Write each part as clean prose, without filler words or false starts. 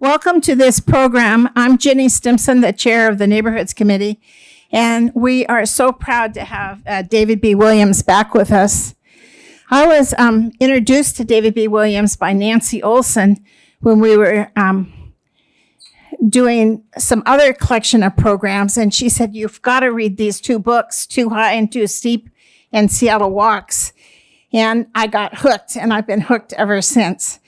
Welcome to this program. I'm Jenny Stimson, the chair of the Neighborhoods Committee, and we are so proud to have David B. Williams back with us. I was introduced to David B. Williams by Nancy Olson when we were doing some other collection of programs, and she said, you've got to read these two books, Too High and Too Steep and Seattle Walks. And I got hooked, and I've been hooked ever since.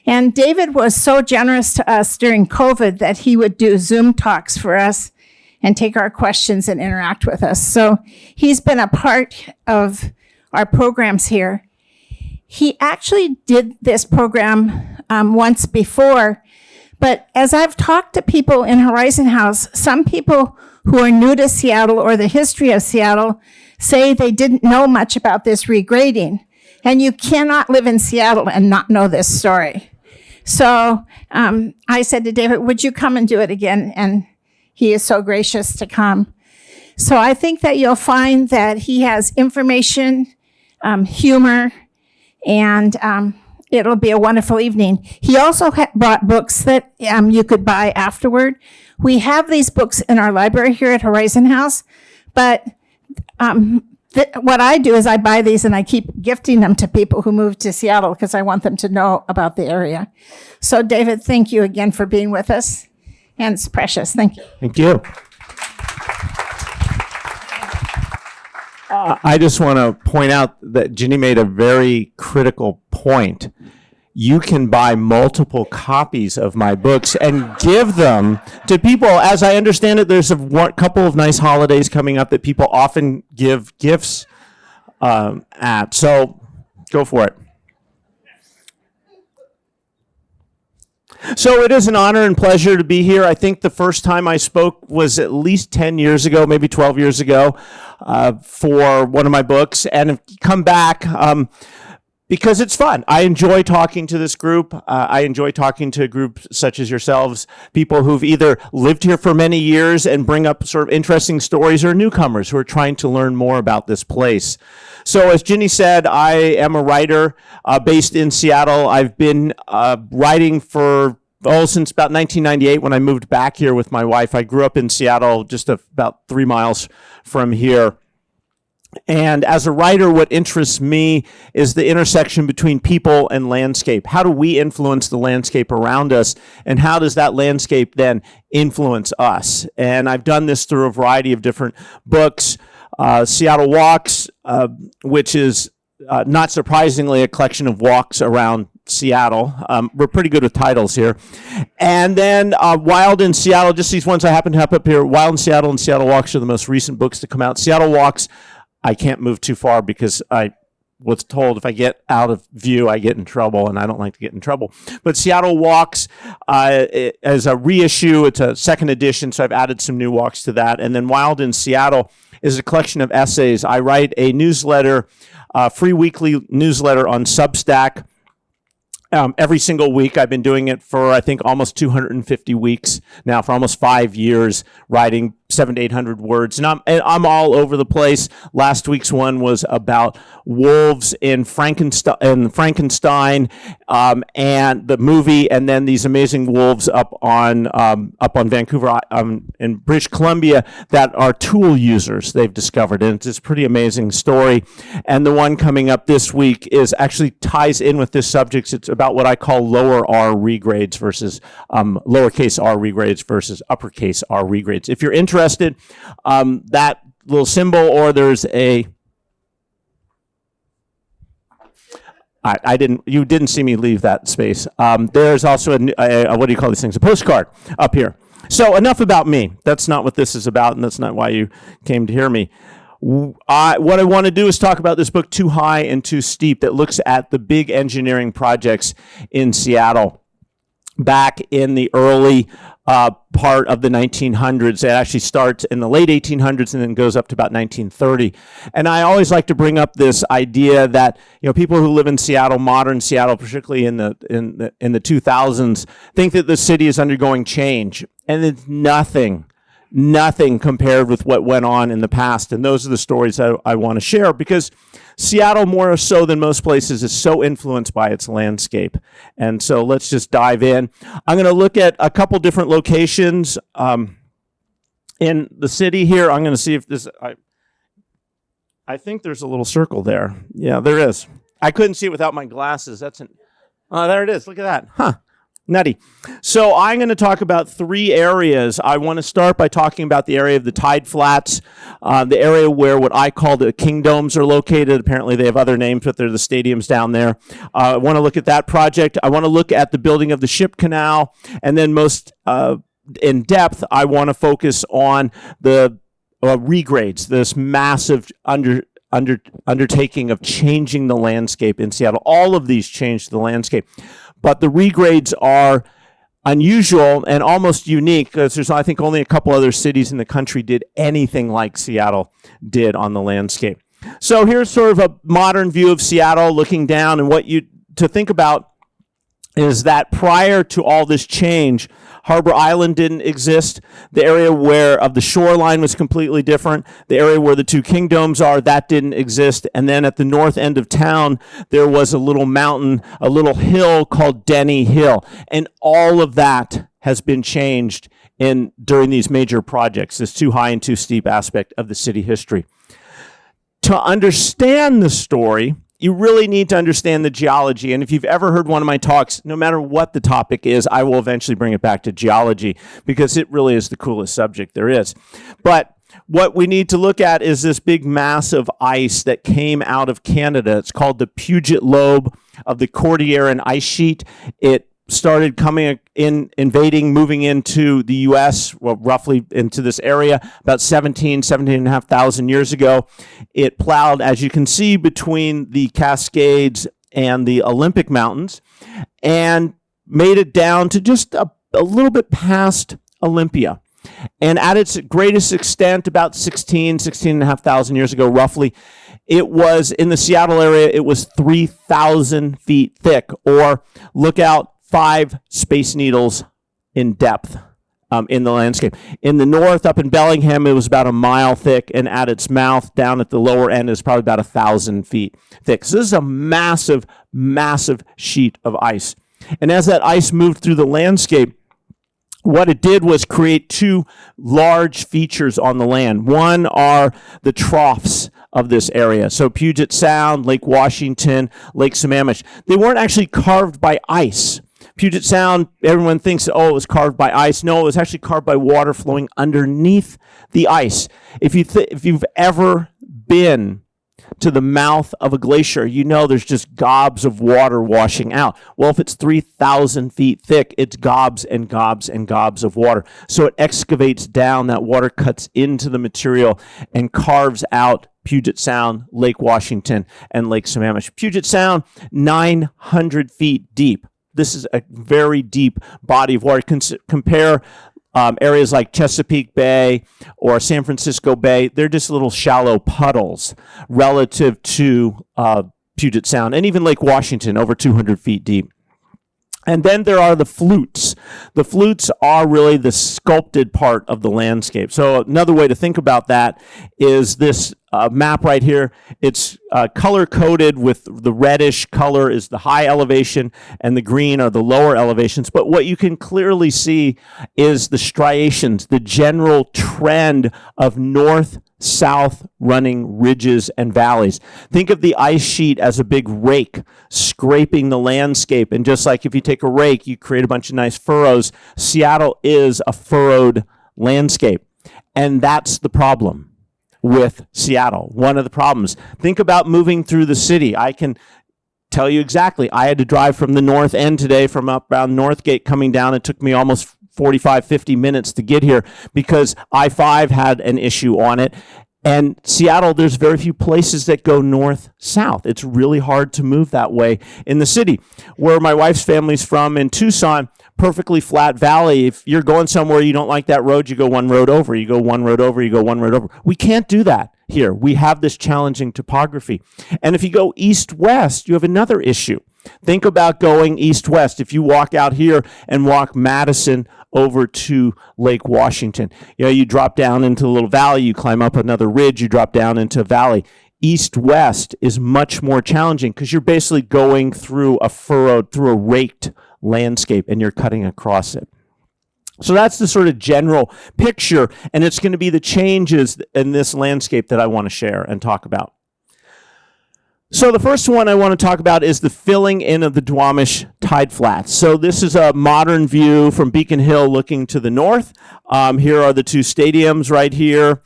And David was so generous to us during COVID that he would do Zoom talks for us and take our questions and interact with us. So he's been a part of our programs here. He actually did this program once before, but as I've talked to people in Horizon House, some people who are new to Seattle or the history of Seattle say they didn't know much about this regrading. And you cannot live in Seattle and not know this story. So I said to David, would you come and do it again? And he is so gracious to come. So I think that you'll find that he has information, humor, and it'll be a wonderful evening. He also brought books that you could buy afterward. We have these books in our library here at Horizon House, but what I do is I buy these and I keep gifting them to people who move to Seattle because I want them to know about the area. So David, thank you again for being with us. And it's precious. Thank you. Thank you. I just want to point out that Jenny made a very critical point. You can buy multiple copies of my books and give them to people. As I understand it, there's a couple of nice holidays coming up that people often give gifts at. So go for it. So it is an honor and pleasure to be here. I think the first time I spoke was at least 10 years ago, maybe 12 years ago, for one of my books. And I've come back because it's fun. I enjoy talking to this group. I enjoy talking to groups such as yourselves, people who've either lived here for many years and bring up sort of interesting stories, or newcomers who are trying to learn more about this place. So as Ginny said, I am a writer based in Seattle. I've been writing for since about 1998 when I moved back here with my wife. I grew up in Seattle, just about 3 miles from here. And as a writer, what interests me is the intersection between people and landscape. How do we influence the landscape around us? And how does that landscape then influence us? And I've done this through a variety of different books. Seattle Walks, which is not surprisingly a collection of walks around Seattle. We're pretty good with titles here. And then Wild in Seattle, just these ones I happen to have up here. Wild in Seattle and Seattle Walks are the most recent books to come out. Seattle Walks, I can't move too far because I was told if I get out of view, I get in trouble, and I don't like to get in trouble. But Seattle Walks as a reissue, it's a second edition, so I've added some new walks to that. And then Wild in Seattle is a collection of essays. I write a newsletter, free weekly newsletter on Substack. Every single week. I've been doing it for, I think, almost 250 weeks now, for almost 5 years, writing 700 to 800 words. And I'm all over the place. Last week's one was about wolves in Frankenstein, and the movie, and then these amazing wolves up on Vancouver, in British Columbia, that are tool users they've discovered. And it's this pretty amazing story. And the one coming up this week actually ties in with this subject. It's about what I call lower R regrades versus lowercase r regrades versus uppercase R regrades. If you're interested, that little symbol, or there's a you didn't see me leave that space. There's also a what do you call these things? A postcard up here. So enough about me. That's not what this is about, and that's not why you came to hear me. What I want to do is talk about this book, Too High and Too Steep, that looks at the big engineering projects in Seattle back in the early part of the 1900s. It actually starts in the late 1800s and then goes up to about 1930. And I always like to bring up this idea that, people who live in Seattle, modern Seattle, particularly in the 2000s, think that the city is undergoing change, and it's nothing Nothing compared with what went on in the past. And those are the stories I want to share, because Seattle, more so than most places, is so influenced by its landscape. And so let's just dive in. I'm going to look at a couple different locations in the city here. I'm going to see if this, I think there's a little circle there. Yeah, there is. I couldn't see it without my glasses. There it is. Look at that. Huh. Nutty. So I'm going to talk about 3 areas. I want to start by talking about the area of the tideflats, the area where what I call the kingdoms are located. Apparently they have other names, but they're the stadiums down there. I want to look at that project. I want to look at the building of the ship canal. And then most in depth, I want to focus on the regrades, this massive undertaking of changing the landscape in Seattle. All of these changed the landscape. But the regrades are unusual and almost unique, because there's, I think, only a couple other cities in the country did anything like Seattle did on the landscape. So here's sort of a modern view of Seattle looking down, and what you to think about is that prior to all this change, Harbor Island didn't exist. The area of the shoreline was completely different. The area where the 2 kingdoms are, that didn't exist. And then at the north end of town, there was a little mountain, a little hill called Denny Hill. And all of that has been changed during these major projects, this too high and too steep aspect of the city history. To understand the story, you really need to understand the geology. And if you've ever heard one of my talks, no matter what the topic is, I will eventually bring it back to geology, because it really is the coolest subject there is. But what we need to look at is this big mass of ice that came out of Canada. It's called the Puget Lobe of the Cordilleran ice sheet. It started coming in, moving into the U.S., well, roughly into this area, about 17,500 years ago. It plowed, as you can see, between the Cascades and the Olympic Mountains, and made it down to just a little bit past Olympia. And at its greatest extent, about 16,500 years ago, roughly, it was in the Seattle area, it was 3,000 feet thick, or look out, 5 space needles in depth in the landscape. In the north, up in Bellingham, it was about 1 mile thick, and at its mouth, down at the lower end, is probably about 1,000 feet thick. So this is a massive, massive sheet of ice. And as that ice moved through the landscape, what it did was create 2 large features on the land. One are the troughs of this area. So Puget Sound, Lake Washington, Lake Sammamish. They weren't actually carved by ice. Puget Sound, everyone thinks, oh, it was carved by ice. No, it was actually carved by water flowing underneath the ice. If you've ever been to the mouth of a glacier, you know there's just gobs of water washing out. Well, if it's 3,000 feet thick, it's gobs and gobs and gobs of water. So it excavates down, that water cuts into the material and carves out Puget Sound, Lake Washington, and Lake Sammamish. Puget Sound, 900 feet deep. This is a very deep body of water. Compare areas like Chesapeake Bay or San Francisco Bay. They're just little shallow puddles relative to Puget Sound, and even Lake Washington, over 200 feet deep. And then there are the flutes. The flutes are really the sculpted part of the landscape. So another way to think about that is this map right here. It's color-coded with the reddish color is the high elevation, and the green are the lower elevations. But what you can clearly see is the striations, the general trend of north-south running ridges and valleys. Think of the ice sheet as a big rake scraping the landscape. And just like if you take a rake, you create a bunch of nice furrows. Seattle is a furrowed landscape. And that's the problem with Seattle. One of the problems. Think about moving through the city. I can tell you exactly. I had to drive from the north end today, from up around Northgate coming down. It took me almost 45, 50 minutes to get here because I-5 had an issue on it. And Seattle, there's very few places that go north-south. It's really hard to move that way in the city. Where my wife's family's from in Tucson, perfectly flat valley. If you're going somewhere you don't like that road, you go one road over, you go one road over, you go one road over. We can't do that here. We have this challenging topography. And if you go east-west, you have another issue. Think about going east-west. If you walk out here and walk Madison over to Lake Washington, you drop down into a little valley, you climb up another ridge, you drop down into a valley. East-west is much more challenging because you're basically going through a raked landscape, and you're cutting across it. So that's the sort of general picture, and it's going to be the changes in this landscape that I want to share and talk about. So the first one I want to talk about is the filling in of the Duwamish tideflats. So this is a modern view from Beacon Hill looking to the north. Here are the two stadiums right here,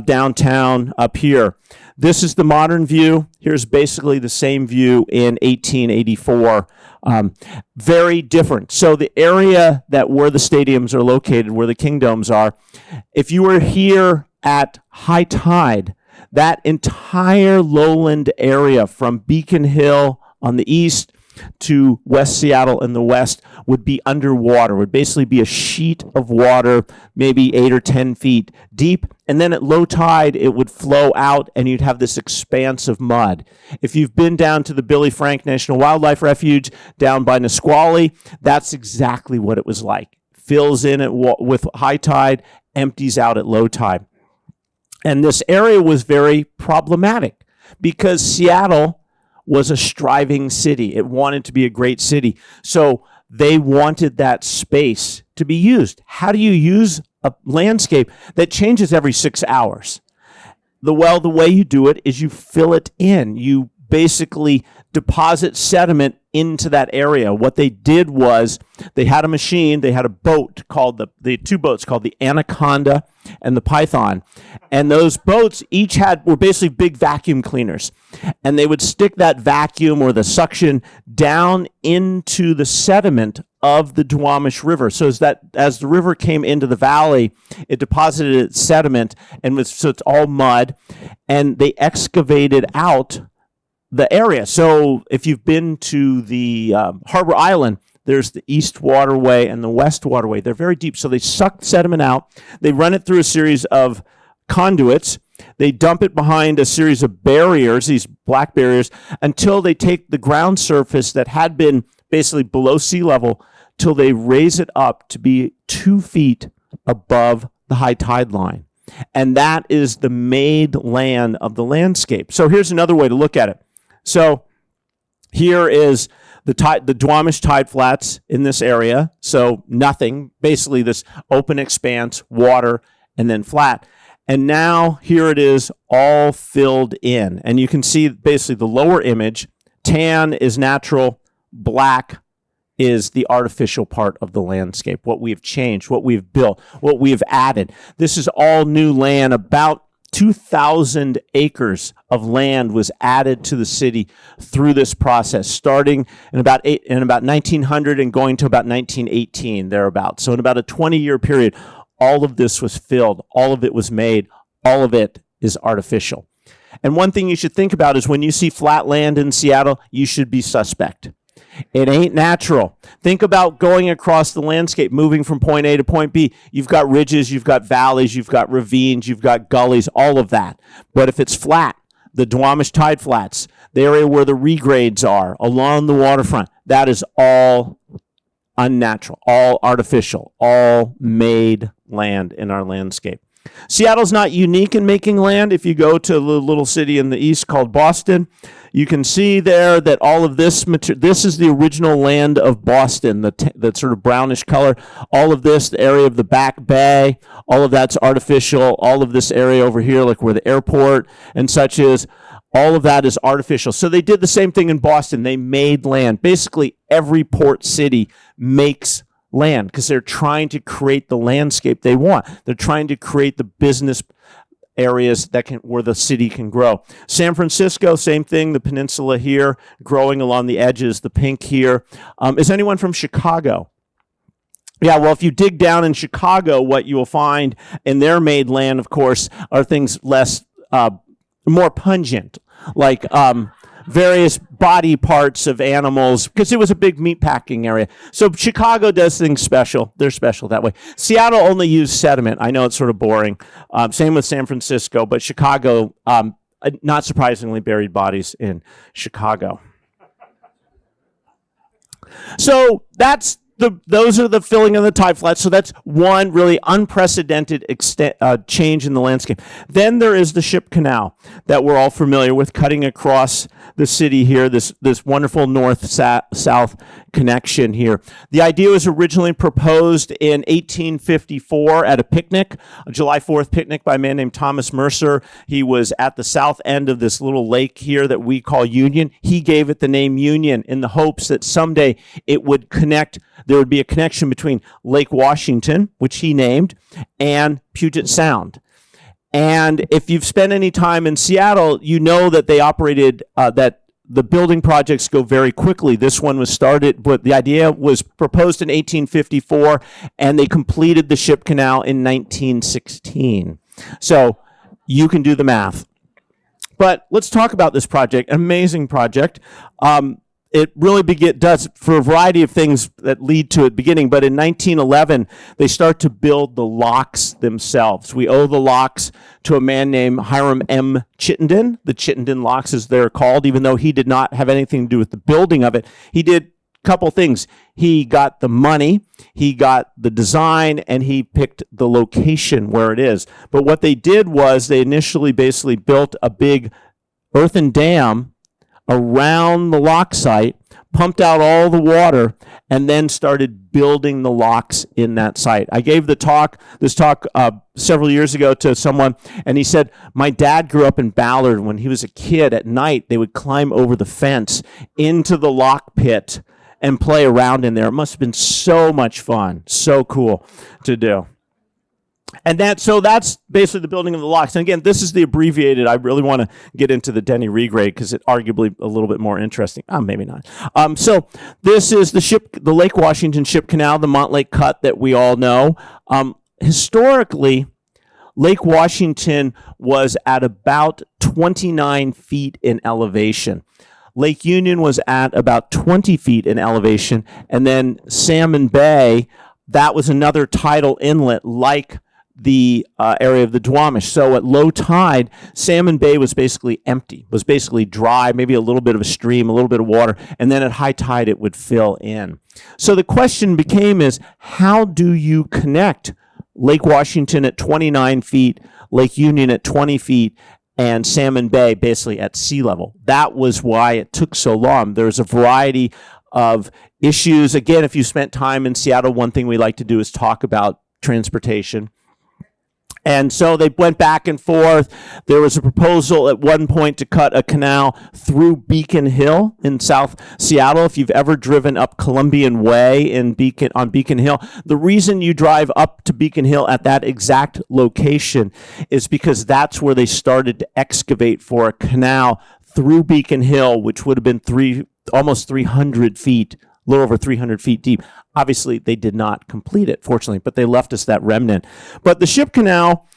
downtown up here. This is the modern view. Here's basically the same view in 1884. Very different. So the area where the stadiums are located, where the kingdoms are, if you were here at high tide, that entire lowland area from Beacon Hill on the east to West Seattle in the west would be underwater, would basically be a sheet of water, maybe 8 or 10 feet deep. And then at low tide, it would flow out and you'd have this expanse of mud. If you've been down to the Billy Frank National Wildlife Refuge down by Nisqually, that's exactly what it was like. Fills in with high tide, empties out at low tide. And this area was very problematic because Seattle was a striving city. It wanted to be a great city. So they wanted that space to be used. How do you use a landscape that changes every 6 hours? The way you do it is you fill it in. You basically deposit sediment into that area. What they did was they had a machine, they had a boat called the two boats called the Anaconda and the Python. And those boats each were basically big vacuum cleaners. And they would stick that vacuum or the suction down into the sediment of the Duwamish River. So as the river came into the valley, it deposited its sediment, so it's all mud, and they excavated out the area. So if you've been to the Harbor Island, there's the East Waterway and the West Waterway. They're very deep. So they suck sediment out. They run it through a series of conduits. They dump it behind a series of barriers, these black barriers, until they take the ground surface that had been basically below sea level till they raise it up to be 2 feet above the high tide line. And that is the made land of the landscape. So here's another way to look at it. So here is the Duwamish tideflats in this area. So nothing, basically this open expanse, water, and then flat. And now here it is all filled in. And you can see basically the lower image, tan is natural, black is the artificial part of the landscape, what we've changed, what we've built, what we've added. This is all new land. About 2,000 acres of land was added to the city through this process, starting in about 1900 and going to about 1918, thereabouts. So in about a 20-year period, all of this was filled, all of it was made, all of it is artificial. And one thing you should think about is when you see flat land in Seattle, you should be suspect. It ain't natural. Think about going across the landscape, moving from point A to point B. You've got ridges, you've got valleys, you've got ravines, you've got gullies, all of that. But if it's flat, the Duwamish tideflats, the area where the regrades are, along the waterfront, that is all unnatural, all artificial, all made land in our landscape. Seattle's not unique in making land. If you go to a little city in the east called Boston, you can see there that all of this this is the original land of Boston, that sort of brownish color. All of this, the area of the Back Bay, all of that's artificial. All of this area over here, like where the airport and such is, all of that is artificial. So they did the same thing in Boston. They made land. Basically, every port city makes land because they're trying to create the landscape they want. They're trying to create the business areas where the city can grow. San Francisco, same thing. The peninsula here, growing along the edges. The pink here. Is anyone from Chicago? Yeah, well, if you dig down in Chicago, what you will find in their made land, of course, are things more pungent, like various body parts of animals because it was a big meat packing area. So Chicago does things special. They're special that way. Seattle only used sediment. I know it's sort of boring. Same with San Francisco, but Chicago, not surprisingly, buried bodies in Chicago. So those are the filling of the tideflats. So that's one really unprecedented change in the landscape. Then there is the ship canal that we're all familiar with, cutting across the city here, this wonderful north-south connection here. The idea was originally proposed in 1854 at a picnic, a July 4th picnic by a man named Thomas Mercer. He was at the south end of this little lake here that we call Union. He gave it the name Union in the hopes that someday it would connect. There would be a connection between Lake Washington, which he named, and Puget Sound. And if you've spent any time in Seattle, you know that they operated, that the building projects go very quickly. This one was started, but the idea was proposed in 1854, and they completed the ship canal in 1916. So you can do the math. But let's talk about this project, an amazing project. It really does for a variety of things that lead to it beginning. But in 1911, they start to build the locks themselves. We owe the locks to a man named Hiram M. Chittenden. The Chittenden locks, as they're called, even though he did not have anything to do with the building of it. He did a couple things. He got the money, he got the design, and he picked the location where it is. But what they did was they initially basically built a big earthen dam around the lock site, pumped out all the water, and then started building the locks in that site. I gave this talk several years ago to someone, and he said, my dad grew up in Ballard. When he was a kid, at night, they would climb over the fence into the lock pit and play around in there. It must have been so much fun, so cool to do. And that's basically the building of the locks. And again, this is the abbreviated. I really want to get into the Denny regrade because it's arguably a little bit more interesting. Maybe not. So this is the Lake Washington Ship Canal, the Montlake Cut that we all know. Historically, Lake Washington was at about 29 feet in elevation. Lake Union was at about 20 feet in elevation. And then Salmon Bay, that was another tidal inlet like the area of the Duwamish. So at low tide, Salmon Bay was basically empty, was basically dry, maybe a little bit of a stream, a little bit of water, and then at high tide it would fill in. So the question became how do you connect Lake Washington at 29 feet, Lake Union at 20 feet, and Salmon Bay basically at sea level? That was why it took so long. There's a variety of issues. Again, if you spent time in Seattle, one thing we like to do is talk about transportation. And so they went back and forth. There was a proposal at one point to cut a canal through Beacon Hill in South Seattle. If you've ever driven up Columbian Way on Beacon Hill, the reason you drive up to Beacon Hill at that exact location is because that's where they started to excavate for a canal through Beacon Hill, which would have been almost 300 feet, a little over 300 feet deep. Obviously, they did not complete it, fortunately, but they left us that remnant. But the ship canal,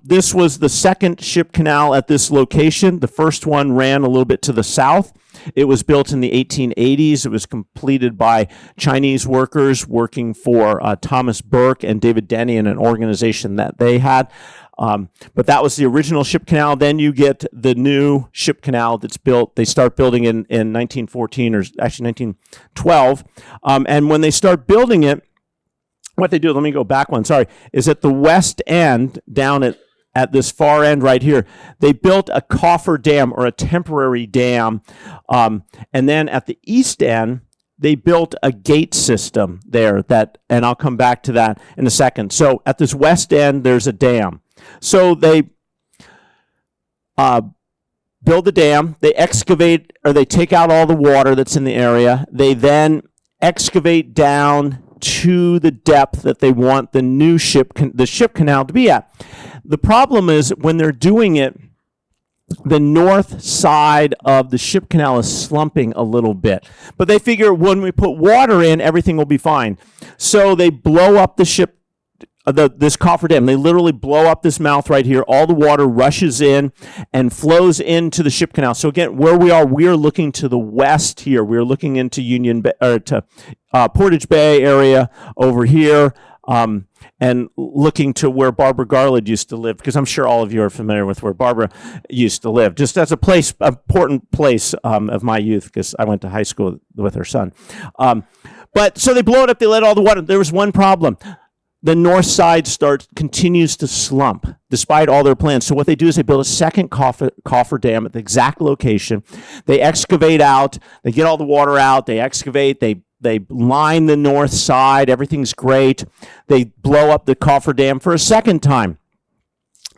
this was the second ship canal at this location. The first one ran a little bit to the south. It was built in the 1880s. It was completed by Chinese workers working for Thomas Burke and David Denny in an organization that they had. But that was the original ship canal. Then you get the new ship canal that's built. They start building in 1914 or actually 1912. And when they start building it, what they do, let me go back one, sorry, is at the west end, down at this far end right here, they built a coffer dam or a temporary dam. And then at the east end, they built a gate system there and I'll come back to that in a second. So at this west end, there's a dam. So they build the dam, they excavate or they take out all the water that's in the area. They then excavate down to the depth that they want the ship canal to be at. The problem is when they're doing it, the north side of the ship canal is slumping a little bit. But they figure when we put water in, everything will be fine. So they blow up the ship this cofferdam. They literally blow up this mouth right here. All the water rushes in and flows into the ship canal. So again, where we are looking to the west here. We're looking into Union Bay, or to Portage Bay area over here, and looking to where Barbara Garland used to live, because I'm sure all of you are familiar with where Barbara used to live, just as a place, important place of my youth, because I went to high school with her son. But so they blow it up, they let all the water. There was one problem. The north side continues to slump despite all their plans. So what they do is they build a second coffer dam at the exact location. They excavate out, they get all the water out, they excavate, they line the north side, everything's great. They blow up the cofferdam for a second time.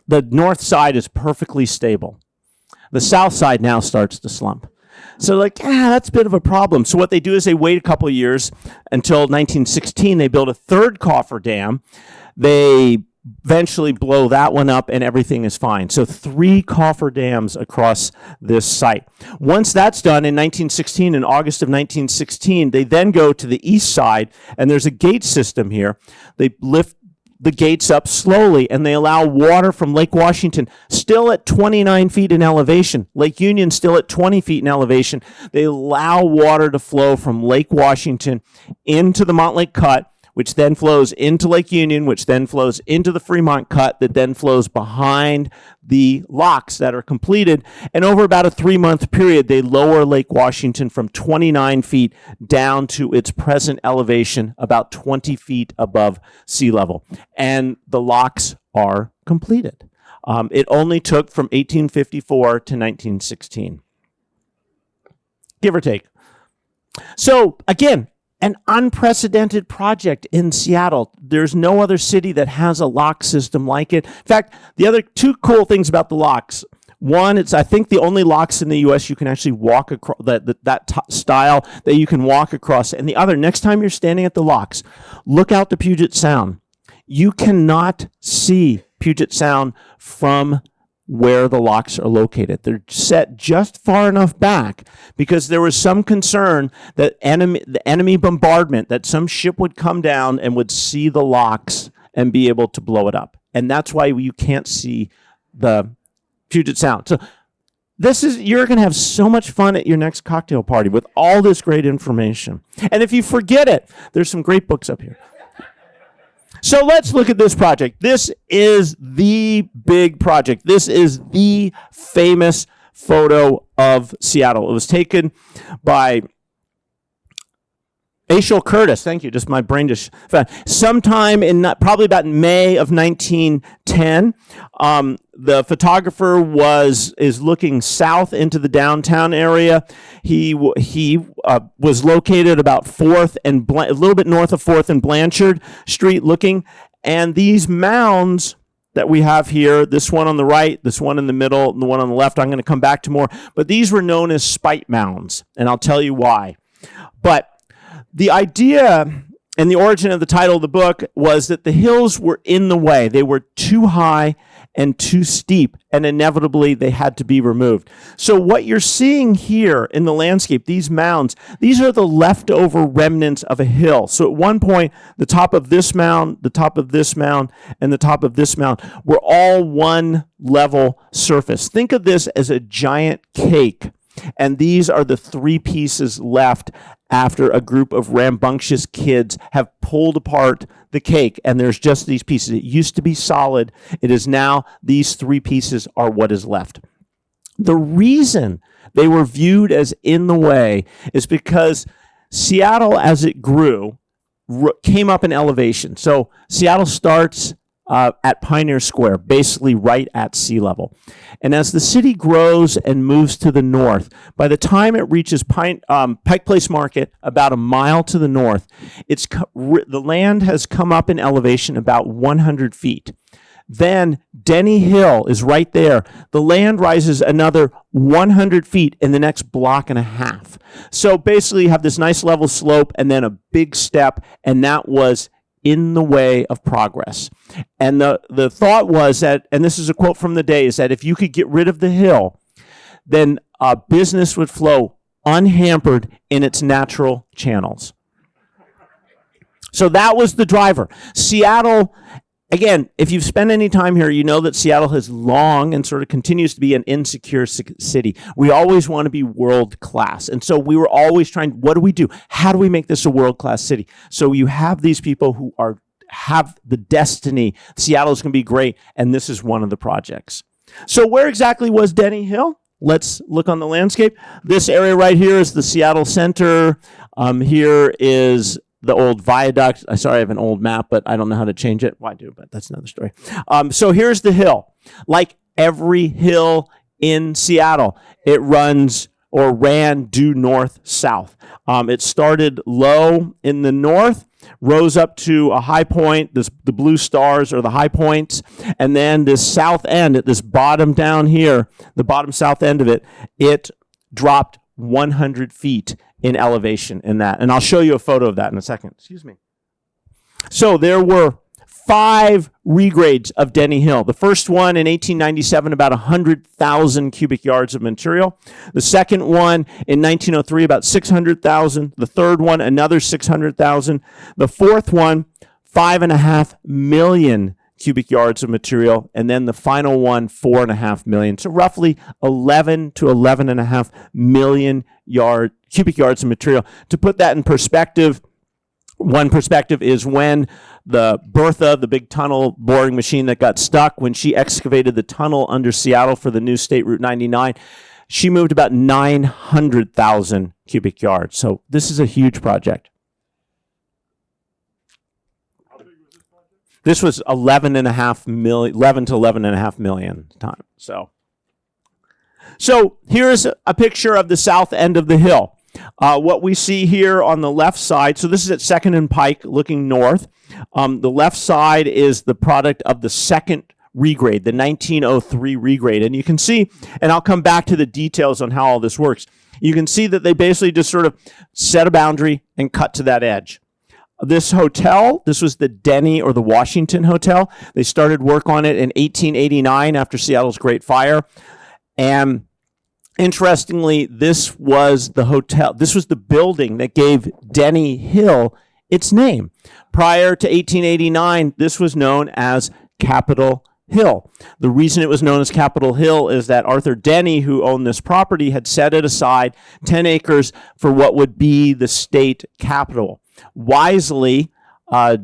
The north side is perfectly stable. The south side now starts to slump. So that's a bit of a problem. So what they do is they wait a couple of years until 1916. They build a third cofferdam. They eventually blow that one up and everything is fine. So 3 cofferdams across this site. Once that's done in 1916, in August of 1916, they then go to the east side and there's a gate system here. They lift the gates up slowly and they allow water from Lake Washington, still at 29 feet in elevation. Lake Union still at 20 feet in elevation. They allow water to flow from Lake Washington into the Montlake Cut, which then flows into Lake Union, which then flows into the Fremont Cut, that then flows behind the locks that are completed. And over about a 3-month period, they lower Lake Washington from 29 feet down to its present elevation, about 20 feet above sea level. And the locks are completed. It only took from 1854 to 1916, give or take. So again, an unprecedented project in Seattle. There's no other city that has a lock system like it. In fact, the other 2 cool things about the locks. One, it's, I think, the only locks in the U.S. you can actually walk across, style that you can walk across. And the other, next time you're standing at the locks, look out to Puget Sound. You cannot see Puget Sound from where the locks are located. They're set just far enough back because there was some concern that the enemy bombardment, that some ship would come down and would see the locks and be able to blow it up. And that's why you can't see the Puget Sound. So you're going to have so much fun at your next cocktail party with all this great information. And if you forget it, there's some great books up here. So let's look at this project. This is the big project. This is the famous photo of Seattle. It was taken by Ashel Curtis. Thank you. Just my brain just sometime in probably about May of 1910. The photographer is looking south into the downtown area. He was located about 4th and a little bit north of 4th and Blanchard Street, looking, and these mounds that we have here, this one on the right, this one in the middle, and the one on the left, I'm going to come back to more, but these were known as spite mounds, and I'll tell you why. But the idea and the origin of the title of the book was that the hills were in the way. They were too high and too steep, and inevitably they had to be removed. So what you're seeing here in the landscape, these mounds, these are the leftover remnants of a hill. So at one point, the top of this mound, the top of this mound, and the top of this mound were all one level surface. Think of this as a giant cake, and these are the 3 pieces left after a group of rambunctious kids have pulled apart the cake, and there's just these pieces. It used to be solid. It is now, these 3 pieces are what is left. The reason they were viewed as in the way is because Seattle, as it grew, came up in elevation. So Seattle starts at Pioneer Square, basically right at sea level. And as the city grows and moves to the north, by the time it reaches Pike Place Market, about a mile to the north, the land has come up in elevation about 100 feet. Then Denny Hill is right there. The land rises another 100 feet in the next block and a half. So basically you have this nice level slope and then a big step, and that was in the way of progress. And the thought was that, and this is a quote from the day, is that if you could get rid of the hill, then business would flow unhampered in its natural channels. So that was the driver. Seattle again, if you've spent any time here, you know that Seattle has long and sort of continues to be an insecure city. We always want to be world class. And so we were always trying, what do we do? How do we make this a world class city? So you have these people who have the destiny. Seattle is going to be great. And this is one of the projects. So where exactly was Denny Hill? Let's look on the landscape. This area right here is the Seattle Center. Here is the old viaduct. Sorry, I have an old map, but I don't know how to change it. Well, I do, but that's another story. So here's the hill. Like every hill in Seattle, it runs or ran due north-south. It started low in the north, rose up to a high point. The blue stars are the high points. And then this south end, at this bottom down here, the bottom south end of it, it dropped 100 feet in elevation in that. And I'll show you a photo of that in a second. Excuse me. So there were 5 regrades of Denny Hill. The first one in 1897, about 100,000 cubic yards of material. The second one in 1903, about 600,000. The third one, another 600,000. The fourth one, 5.5 million cubic yards of material. And then the final one, 4.5 million. So roughly 11 to 11.5 million cubic yards of material. To put that in perspective, one perspective is when the Bertha, the big tunnel boring machine that got stuck, when she excavated the tunnel under Seattle for the new State Route 99, she moved about 900,000 cubic yards. So this is a huge project. How big was this project? This was 11 to 11.5 million times. So here's a picture of the south end of the hill. What we see here on the left side, so this is at 2nd and Pike looking north. The left side is the product of the second regrade, the 1903 regrade. And you can see, and I'll come back to the details on how all this works. You can see that they basically just sort of set a boundary and cut to that edge. This hotel, this was the Denny or the Washington Hotel. They started work on it in 1889 after Seattle's Great Fire. And interestingly, this was the hotel, this was the building that gave Denny Hill its name. Prior to 1889, this was known as Capitol Hill. The reason it was known as Capitol Hill is that Arthur Denny, who owned this property, had set it aside 10 acres for what would be the state capital. Wisely,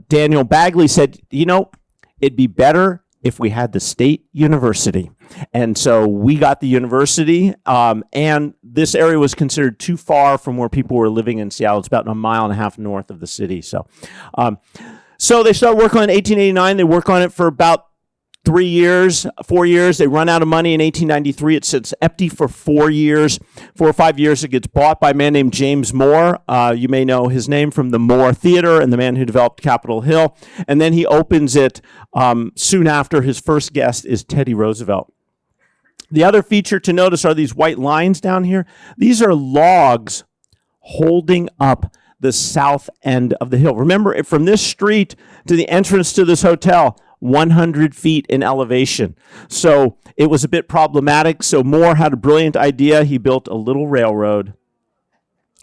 Daniel Bagley said, it'd be better if we had the state university. And so we got the university, and this area was considered too far from where people were living in Seattle. It's about 1.5 miles north of the city. So they started working on it in 1889. They work on it for about 4 years. They run out of money in 1893. It sits empty for 4 years. 4 or 5 years, it gets bought by a man named James Moore. You may know his name from the Moore Theater and the man who developed Capitol Hill. And then he opens it soon after. His first guest is Teddy Roosevelt. The other feature to notice are these white lines down here. These are logs holding up the south end of the hill. Remember, from this street to the entrance to this hotel, 100 feet in elevation. So it was a bit problematic. So Moore had a brilliant idea. He built a little railroad.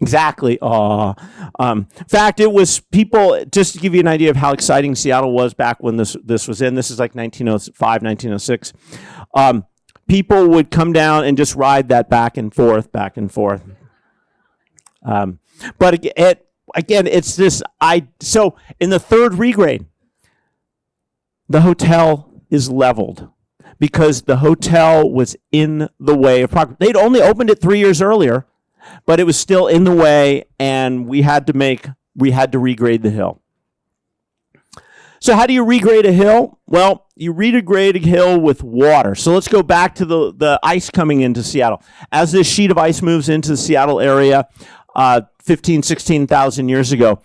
Exactly. In fact, it was people, just to give you an idea of how exciting Seattle was back when this was in. This is like 1905, 1906. People would come down and just ride that back and forth, back and forth. But again, it's this. So in the third regrade, the hotel is leveled because the hotel was in the way of progress. They'd only opened it 3 years earlier, but it was still in the way, and we had to regrade the hill. So how do you regrade a hill? Well, you regrade a hill with water. So let's go back to the ice coming into Seattle. As this sheet of ice moves into the Seattle area 16,000 years ago,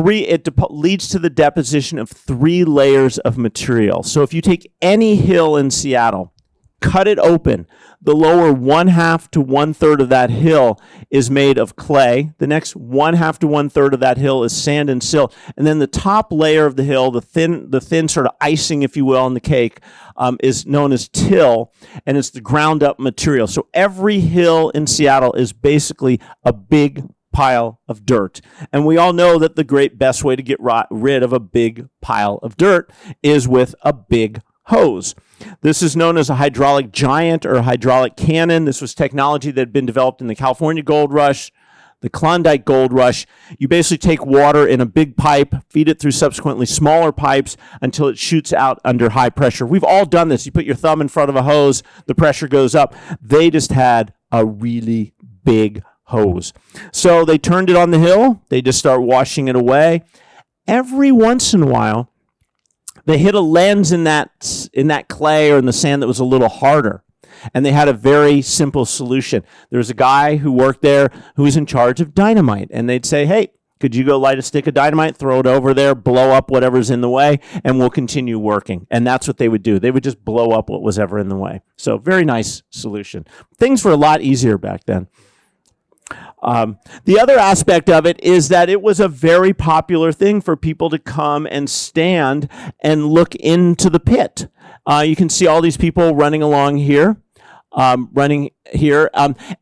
it leads to the deposition of 3 layers of material. So if you take any hill in Seattle, cut it open, the lower 1/2 to 1/3 of that hill is made of clay. The next 1/2 to 1/3 of that hill is sand and silt. And then the top layer of the hill, the thin sort of icing, if you will, on the cake, is known as till, and it's the ground up material. So every hill in Seattle is basically a big pile of dirt. And we all know that the great best way to get rid of a big pile of dirt is with a big hose. This is known as a hydraulic giant or hydraulic cannon. This was technology that had been developed in the California Gold Rush, the Klondike Gold Rush. You basically take water in a big pipe, feed it through subsequently smaller pipes until it shoots out under high pressure. We've all done this. You put your thumb in front of a hose, the pressure goes up. They just had a really big hose. So they turned it on the hill. They just start washing it away. Every once in a while, they hit a lens in that clay or in the sand that was a little harder. And they had a very simple solution. There was a guy who worked there who was in charge of dynamite. And they'd say, hey, could you go light a stick of dynamite, throw it over there, blow up whatever's in the way, and we'll continue working. And that's what they would do. They would just blow up what was ever in the way. So very nice solution. Things were a lot easier back then. The other aspect of it is that it was a very popular thing for people to come and stand and look into the pit. You can see all these people running along here. And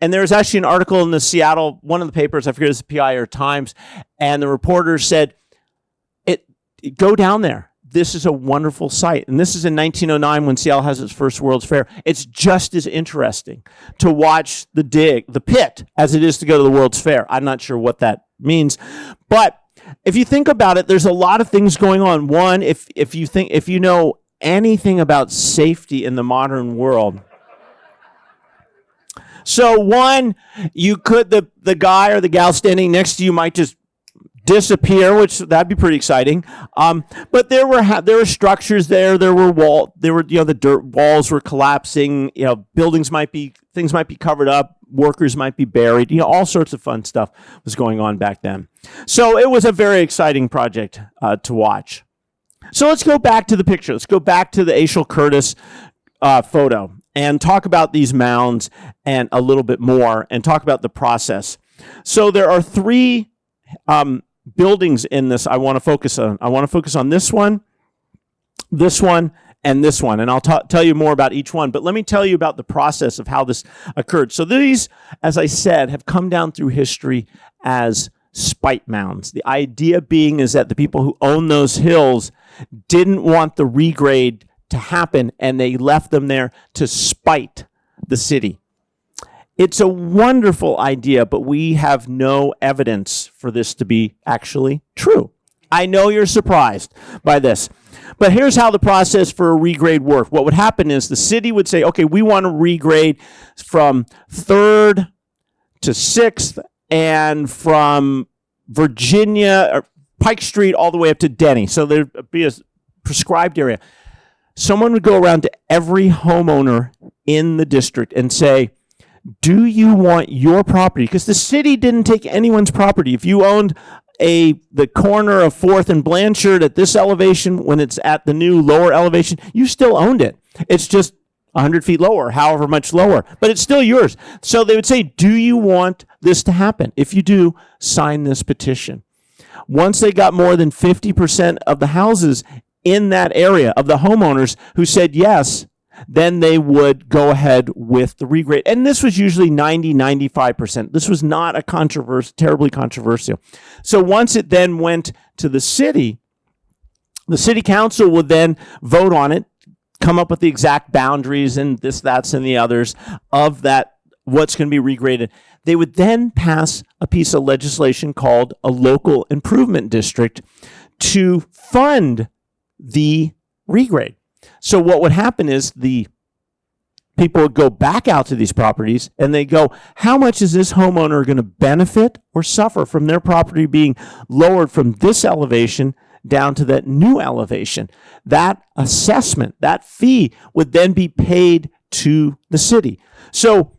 there's actually an article in the Seattle, one of the papers, I forget if it's the PI or Times, and the reporter said, go down there. This is a wonderful sight. And this is in 1909 when Seattle has its first World's Fair. It's just as interesting to watch the pit, as it is to go to the World's Fair. I'm not sure what that means. But if you think about it, there's a lot of things going on. One, if you know anything about safety in the modern world. So one, you could, the guy or the gal standing next to you might just disappear, which that'd be pretty exciting. But there were structures there. The dirt walls were collapsing. Things might be covered up. Workers might be buried. All sorts of fun stuff was going on back then. So it was a very exciting project to watch. So let's go back to the picture. Let's go back to the Aishel Curtis photo and talk about these mounds and a little bit more and talk about the process. So there are three buildings in this I want to focus on. I want to focus on this one, and this one. And I'll tell you more about each one. But let me tell you about the process of how this occurred. So these, as I said, have come down through history as spite mounds. The idea being is that the people who own those hills didn't want the regrade to happen, and they left them there to spite the city. It's a wonderful idea, but we have no evidence for this to be actually true. I know you're surprised by this, but here's how the process for a regrade worked. What would happen is the city would say, okay, we want to regrade from 3rd to 6th and from Virginia, or Pike Street, all the way up to Denny. So there'd be a prescribed area. Someone would go around to every homeowner in the district and say, do you want your property? Because the city didn't take anyone's property. If you owned the corner of 4th and Blanchard at this elevation, when it's at the new lower elevation, you still owned it. It's just 100 feet lower, however much lower, but it's still yours. So they would say, do you want this to happen? If you do, sign this petition. Once they got more than 50% of the houses in that area of the homeowners who said yes, then they would go ahead with the regrade. And this was usually 90-95%. This was not terribly controversial. So once it then went to the city council would then vote on it, come up with the exact boundaries and this, that's, and the others of that, what's going to be regraded. They would then pass a piece of legislation called a local improvement district to fund the regrade. So what would happen is the people would go back out to these properties and they go, how much is this homeowner going to benefit or suffer from their property being lowered from this elevation down to that new elevation? That assessment, that fee would then be paid to the city. So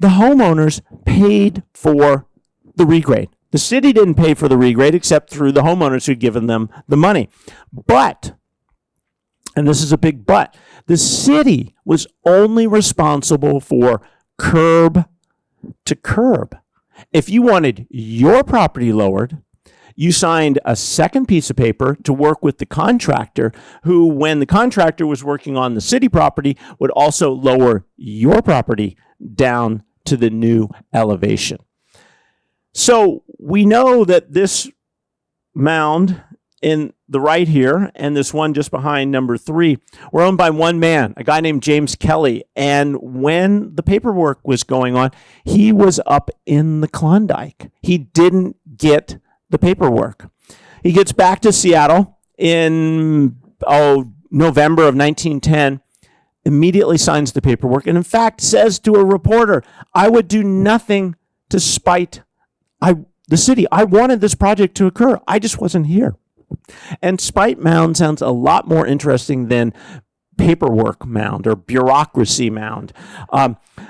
the homeowners paid for the regrade. The city didn't pay for the regrade except through the homeowners who'd given them the money. But, and this is a big but, the city was only responsible for curb to curb. If you wanted your property lowered, you signed a second piece of paper to work with the contractor who, when the contractor was working on the city property, would also lower your property down to the new elevation. So we know that this mound in the right here and this one just behind number 3 were owned by one man, a guy named James Kelly. And when the paperwork was going on, he was up in the Klondike. He didn't get the paperwork. He gets back to Seattle in November of 1910, immediately signs the paperwork, and in fact says to a reporter, I would do nothing to spite the city. I wanted this project to occur. I just wasn't here. And spite mound sounds a lot more interesting than paperwork mound or bureaucracy mound.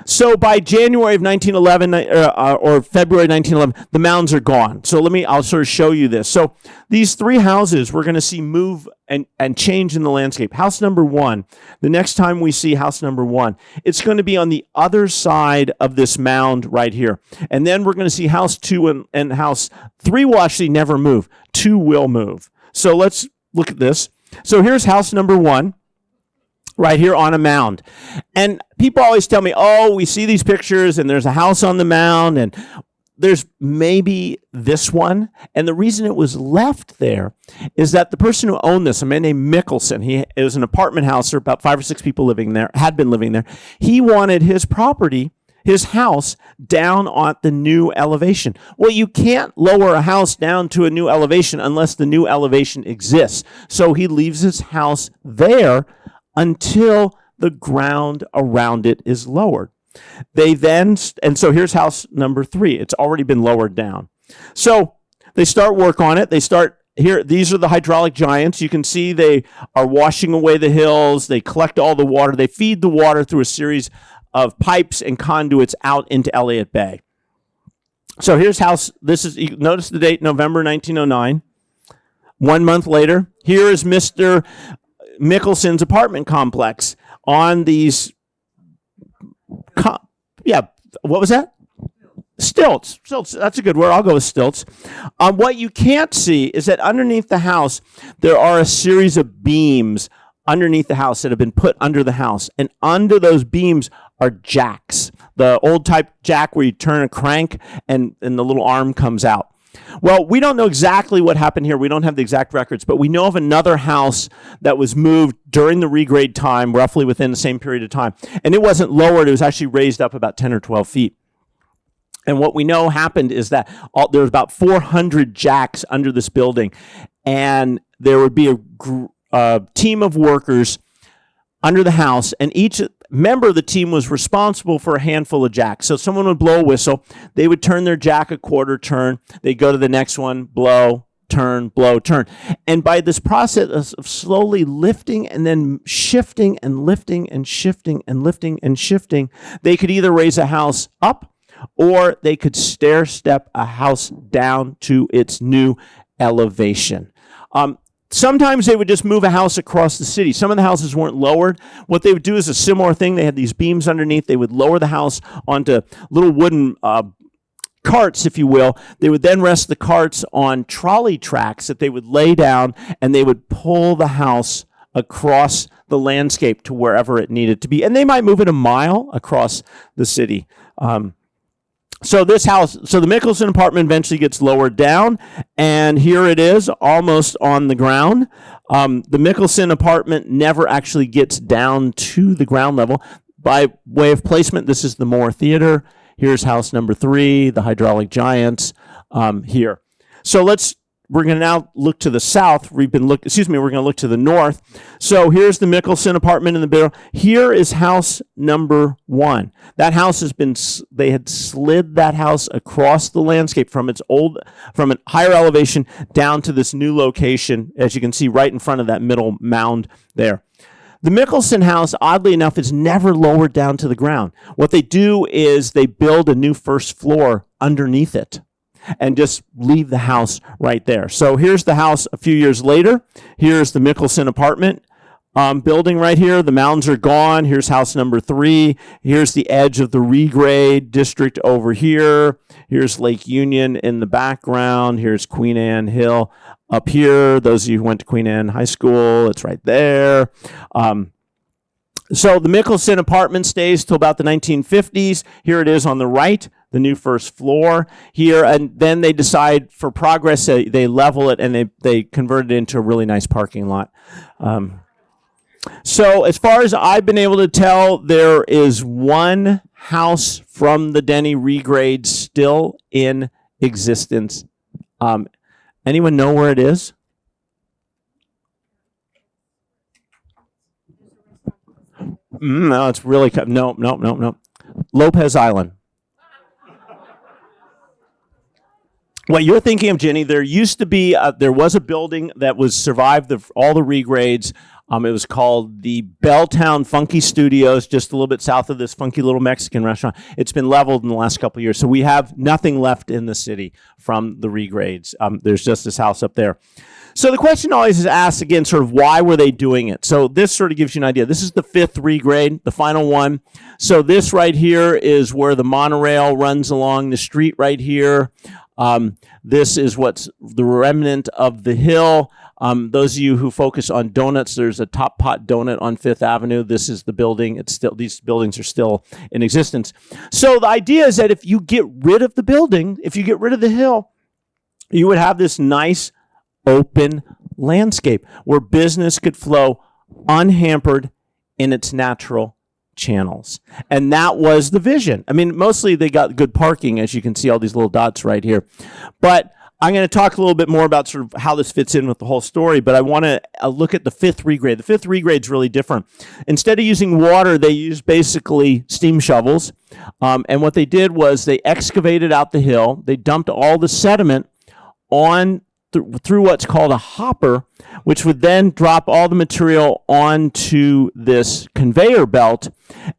So by January of 1911 or February 1911, the mounds are gone. So I'll sort of show you this. So these 3 houses we're going to see move and change in the landscape. House number 1, the next time we see house number 1, it's going to be on the other side of this mound right here. And then we're going to see house 2 and house 3 will actually never move. 2 will move. So let's look at this. So here's house number 1. Right here on a mound. And people always tell me, we see these pictures and there's a house on the mound and there's maybe this one. And the reason it was left there is that the person who owned this, a man named Mickelson, it was an apartment house, there were about 5 or 6 people living there, had been living there. He wanted his property, his house, down on the new elevation. Well, you can't lower a house down to a new elevation unless the new elevation exists. So he leaves his house there until the ground around it is lowered. So here's house number 3. It's already been lowered down. So they start work on it. These are the hydraulic giants. You can see they are washing away the hills. They collect all the water. They feed the water through a series of pipes and conduits out into Elliott Bay. So here's notice the date, November 1909. 1 month later, here is Mr. Mickelson's apartment complex on these, what was that? Stilts. That's a good word. I'll go with stilts. What you can't see is that underneath the house, there are a series of beams underneath the house that have been put under the house. And under those beams are jacks. The old type jack where you turn a crank and the little arm comes out. Well, we don't know exactly what happened here. We don't have the exact records, but we know of another house that was moved during the regrade time, roughly within the same period of time. And it wasn't lowered. It was actually raised up about 10 or 12 feet. And what we know happened is that there was about 400 jacks under this building, and there would be a team of workers under the house, and each member of the team was responsible for a handful of jacks. So someone would blow a whistle. They would turn their jack a quarter turn. They'd go to the next one, blow, turn, blow, turn. And by this process of slowly lifting and then shifting and lifting and shifting and lifting and shifting, they could either raise a house up or they could stair step a house down to its new elevation. Sometimes they would just move a house across the city. Some of the houses weren't lowered. What they would do is a similar thing. They had these beams underneath. They would lower the house onto little wooden carts, if you will. They would then rest the carts on trolley tracks that they would lay down, and they would pull the house across the landscape to wherever it needed to be. And they might move it a mile across the city. So the Mickelson apartment eventually gets lowered down, and here it is, almost on the ground. The Mickelson apartment never actually gets down to the ground level. By way of placement, this is the Moore Theater. Here's house number 3, the hydraulic giants here. So we're going to now look to the south. We're going to look to the north. So here's the Mickelson apartment in the middle. Here is house number 1. That house they had slid that house across the landscape from a higher elevation down to this new location, as you can see right in front of that middle mound there. The Mickelson house, oddly enough, is never lowered down to the ground. What they do is they build a new first floor underneath it and just leave the house right there. So here's the house a few years later. Here's the Mickelson apartment building right here. The mounds are gone. Here's house number 3. Here's the edge of the regrade district over here. Here's Lake Union in the background. Here's Queen Anne Hill up here. Those of you who went to Queen Anne High School, it's right there. So the Mickelson apartment stays till about the 1950s. Here it is on the right, the new first floor here. And then they decide for progress, they level it and they convert it into a really nice parking lot. So as far as I've been able to tell, there is one house from the Denny regrade still in existence. Anyone know where it is? No, it's really no. Lopez Island. What you're thinking of, Jenny, there used to be, there was a building that was survived all the regrades. It was called the Belltown Funky Studios, just a little bit south of this funky little Mexican restaurant. It's been leveled in the last couple of years, so we have nothing left in the city from the regrades. There's just this house up there. So the question always is asked again, sort of why were they doing it? So this sort of gives you an idea. This is the 5th regrade, the final one. So this right here is where the monorail runs along the street right here. This is what's the remnant of the hill. Those of you who focus on donuts, there's a Top Pot Donut on 5th Avenue. This is the building. It's still, these buildings are still in existence. So the idea is that if you get rid of the building, if you get rid of the hill, you would have this nice open landscape where business could flow unhampered in its natural channels. And that was the vision. I mean, mostly they got good parking, as you can see all these little dots right here. But I'm going to talk a little bit more about sort of how this fits in with the whole story, but I want to look at the 5th regrade. The 5th regrade is really different. Instead of using water, they used basically steam shovels. And what they did was they excavated out the hill. They dumped all the sediment on through what's called a hopper, which would then drop all the material onto this conveyor belt.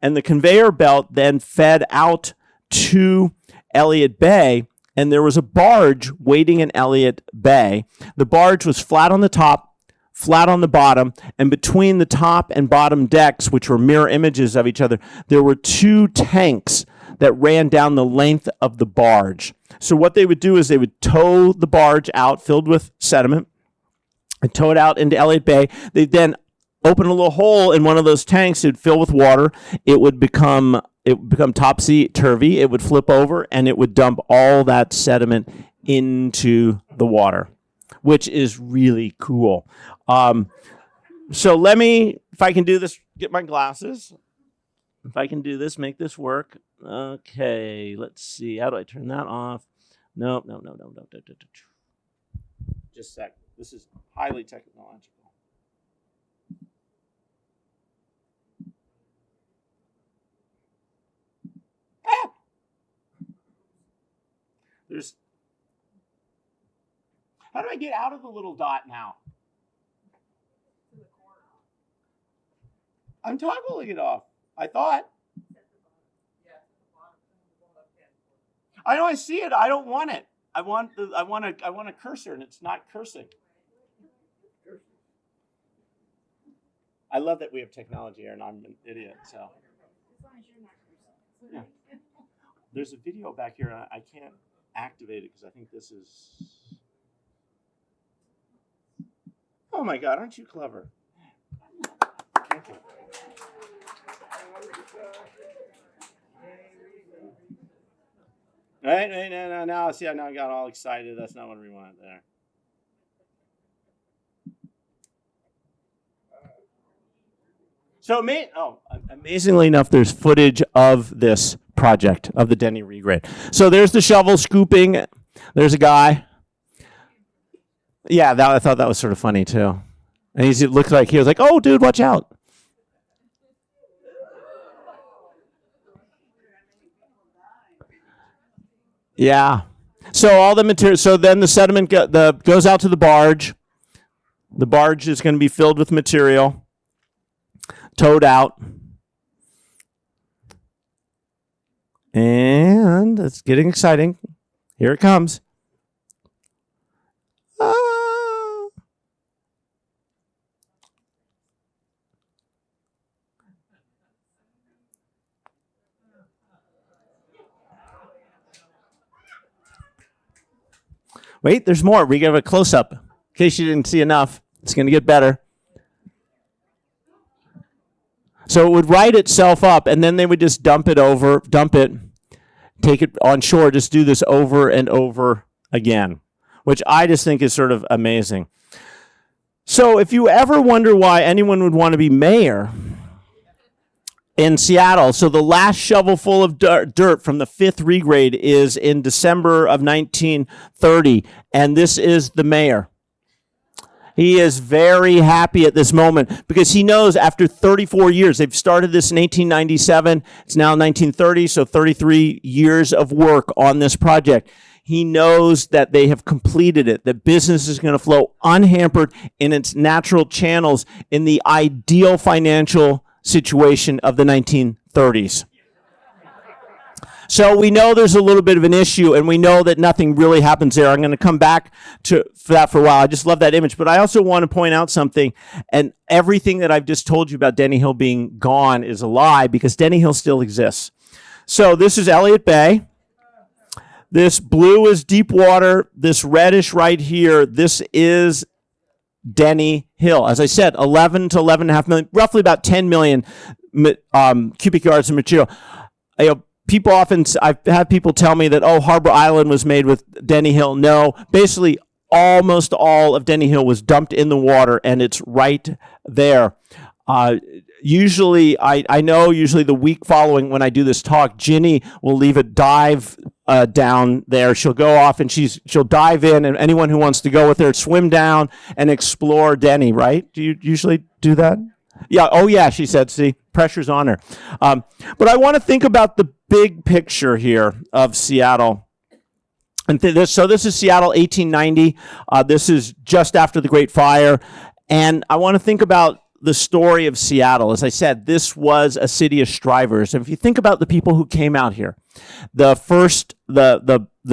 And the conveyor belt then fed out to Elliott Bay, and there was a barge waiting in Elliott Bay. The barge was flat on the top, flat on the bottom, and between the top and bottom decks, which were mirror images of each other, there were 2 tanks that ran down the length of the barge. So what they would do is they would tow the barge out filled with sediment and tow it out into Elliott Bay. They'd then open a little hole in one of those tanks. It would fill with water. It would become topsy-turvy. It would flip over, and it would dump all that sediment into the water, which is really cool. So let me, if I can do this, get my glasses. If I can do this, make this work. Okay, let's see. How do I turn that off? No. Just a sec. This is highly technological. Ah! How do I get out of the little dot now? I'm toggling it off. I thought. I know I see it. I don't want it. I want a cursor, and it's not cursing. I love that we have technology here, and I'm an idiot. So, yeah. There's a video back here, and I can't activate it because I think this is. Oh my God! Aren't you clever? Thank you. Right, no. Now, see, now I got all excited. That's not what we wanted there. So, amazingly enough, there's footage of this project, of the Denny regrade. So there's the shovel scooping. There's a guy. Yeah, I thought that was sort of funny, too. And it looked like he was like, oh, dude, watch out. Yeah. So all the material. So then the sediment goes out to the barge. The barge is going to be filled with material, towed out, and it's getting exciting. Here it comes. Wait, there's more. We give a close-up. In case you didn't see enough, it's going to get better. So it would write itself up, and then they would just dump it, take it on shore, just do this over and over again, which I just think is sort of amazing. So if you ever wonder why anyone would want to be mayor in Seattle, so the last shovelful of dirt from the 5th regrade is in December of 1930, and this is the mayor. He is very happy at this moment because he knows after 34 years, they've started this in 1897, it's now 1930, so 33 years of work on this project. He knows that they have completed it, that business is going to flow unhampered in its natural channels in the ideal financial situation of the 1930s. So we know there's a little bit of an issue, and we know that nothing really happens there. I'm going to come back for that for a while. I just love that image. But I also want to point out something, and everything that I've just told you about Denny Hill being gone is a lie, because Denny Hill still exists. So this is Elliott Bay. This blue is deep water. This reddish right here, this is Denny Hill. As I said, 11 to 11.5 million, roughly about 10 million cubic yards of material. People often, I've had people tell me that, oh, Harbor Island was made with Denny Hill. No, basically almost all of Denny Hill was dumped in the water, and it's right there. Usually, I know usually the week following when I do this talk, Ginny will leave a dive down there. She'll go off and she'll dive in, and anyone who wants to go with her, swim down and explore Denny, right? Do you usually do that? Yeah. Oh, yeah, she said, see, pressure's on her. But I want to think about the big picture here of Seattle. And so this is Seattle, 1890. This is just after the Great Fire. And I want to think about the story of Seattle. As I said, this was a city of strivers. And if you think about the people who came out here, the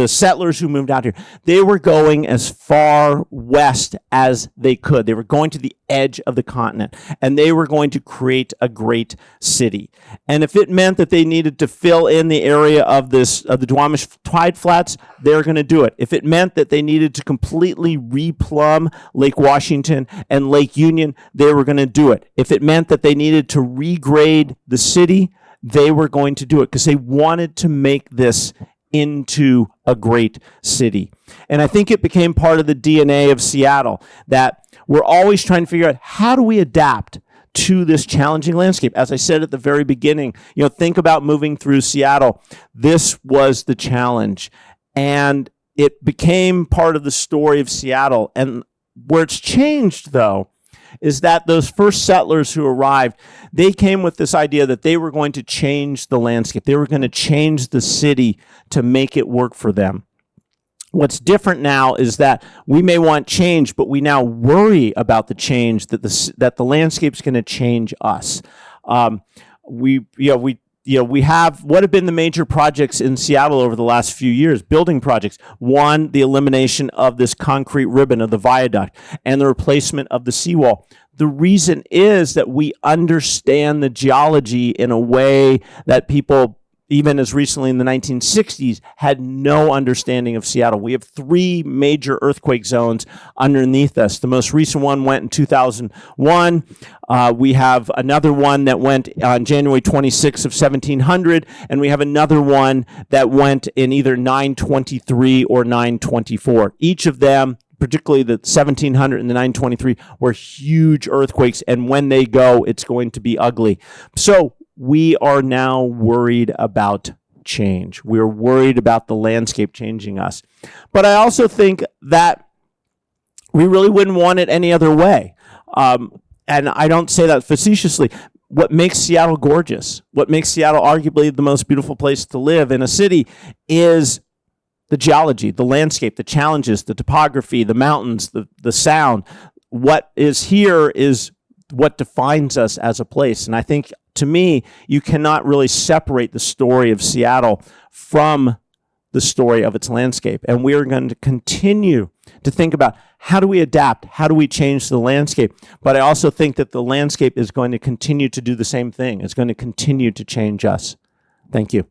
settlers who moved out here, they were going as far west as they could. They were going to the edge of the continent, and they were going to create a great city. And if it meant that they needed to fill in the area of the Duwamish tideflats, they're going to do it. If it meant that they needed to completely replumb Lake Washington and Lake Union, they were going to do it. If it meant that they needed to regrade the city, they were going to do it because they wanted to make this into a great city. And I think it became part of the DNA of Seattle that we're always trying to figure out, how do we adapt to this challenging landscape? As I said at the very beginning, think about moving through Seattle. This was the challenge, and it became part of the story of Seattle. And where it's changed, though, is that those first settlers who arrived, they came with this idea that they were going to change the landscape. They were going to change the city to make it work for them. What's different now is that we may want change, but we now worry about the change, that the landscape's going to change us. We have, what have been the major projects in Seattle over the last few years? Building projects. One, the elimination of this concrete ribbon of the viaduct and the replacement of the seawall. The reason is that we understand the geology in a way that people, even as recently in the 1960s, had no understanding of Seattle. We have 3 major earthquake zones underneath us. The most recent one went in 2001. We have another one that went on January 26th of 1700, and we have another one that went in either 923 or 924. Each of them, particularly the 1700 and the 923, were huge earthquakes, and when they go, it's going to be ugly. So we are now worried about change. We're worried about the landscape changing us. But I also think that we really wouldn't want it any other way. And I don't say that facetiously. What makes Seattle gorgeous, what makes Seattle arguably the most beautiful place to live in a city, is the geology, the landscape, the challenges, the topography, the mountains, the sound. What is here is what defines us as a place. And I think, to me, you cannot really separate the story of Seattle from the story of its landscape. And we are going to continue to think about, how do we adapt? How do we change the landscape? But I also think that the landscape is going to continue to do the same thing. It's going to continue to change us. Thank you.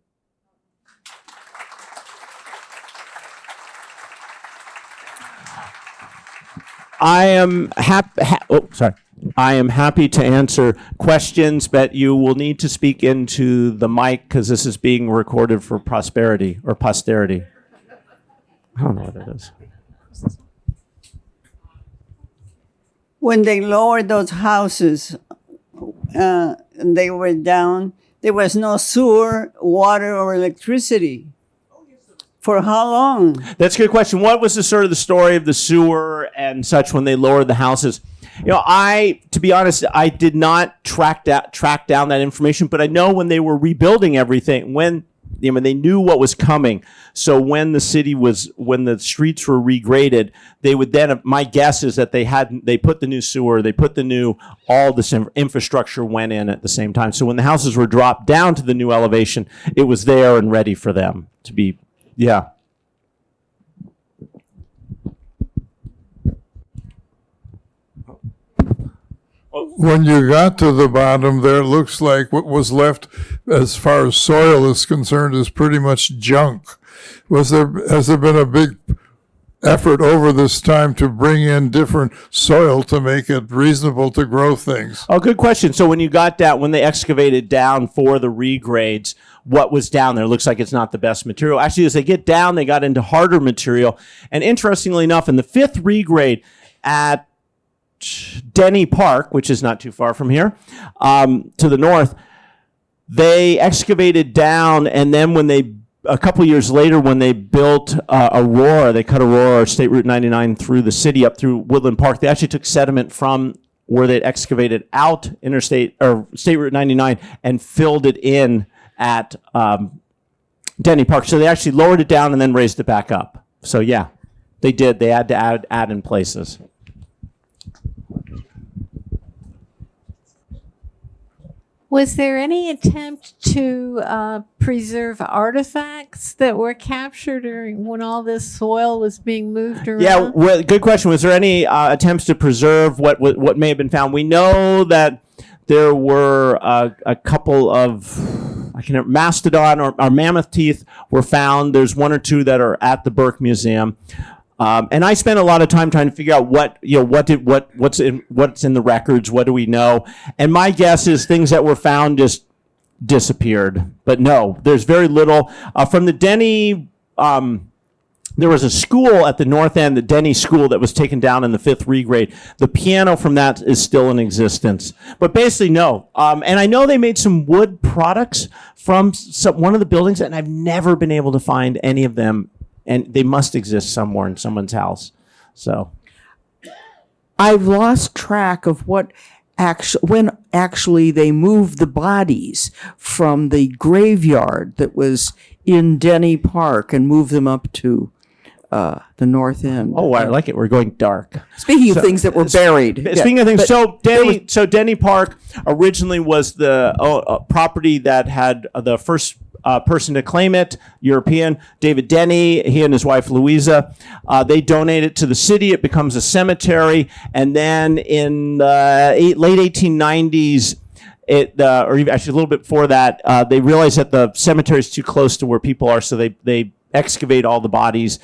I am happy. I am happy to answer questions, but you will need to speak into the mic because this is being recorded for prosperity or posterity. I don't know what that is. When they lowered those houses, and they were down, there was no sewer, water, or electricity. For how long? That's a good question. What was the sort of the story of the sewer and such when they lowered the houses? You know, to be honest, I did not track down that information, but I know when they were rebuilding everything, when they knew what was coming. So when the streets were regraded, they would then, my guess is that they put the new sewer, all this infrastructure went in at the same time. So when the houses were dropped down to the new elevation, it was there and ready for them to be, yeah. When you got to the bottom there, it looks like what was left as far as soil is concerned is pretty much junk. Has there been a big effort over this time to bring in different soil to make it reasonable to grow things? Oh, good question. So when they excavated down for the regrades, what was down there? It looks like it's not the best material. Actually, as they get down, they got into harder material. And interestingly enough, in the fifth regrade at Denny Park, which is not too far from here, to the north, they excavated down, and then a couple years later, when they built Aurora, they cut Aurora, State Route 99 through the city up through Woodland Park. They actually took sediment from where they'd excavated out State Route 99 and filled it in at Denny Park. So they actually lowered it down and then raised it back up. So yeah, they did. They had to add in places. Was there any attempt to preserve artifacts that were captured during when all this soil was being moved around? Yeah, well, good question. Was there any attempts to preserve what may have been found? We know that there were a couple of mastodon or mammoth teeth were found. There's one or two that are at the Burke Museum. And I spent a lot of time trying to figure out what's in the records, what do we know? And my guess is things that were found just disappeared. But no, there's very little. From the Denny, there was a school at the north end, the Denny School, that was taken down in the fifth regrade. The piano from that is still in existence. But basically, no. And I know they made some wood products from one of the buildings, and I've never been able to find any of them. And they must exist somewhere in someone's house. So I've lost track of when actually they moved the bodies from the graveyard that was in Denny Park and moved them up to the north end. Oh, I like it. We're going dark. Speaking of things that were buried. Speaking of things, so Denny Park originally was the property that had the first person to claim it, European, David Denny, he and his wife Louisa. They donate it to the city. It becomes a cemetery. And then in the late 1890s, or even actually a little bit before that, they realized that the cemetery is too close to where people are. So they excavate all the bodies,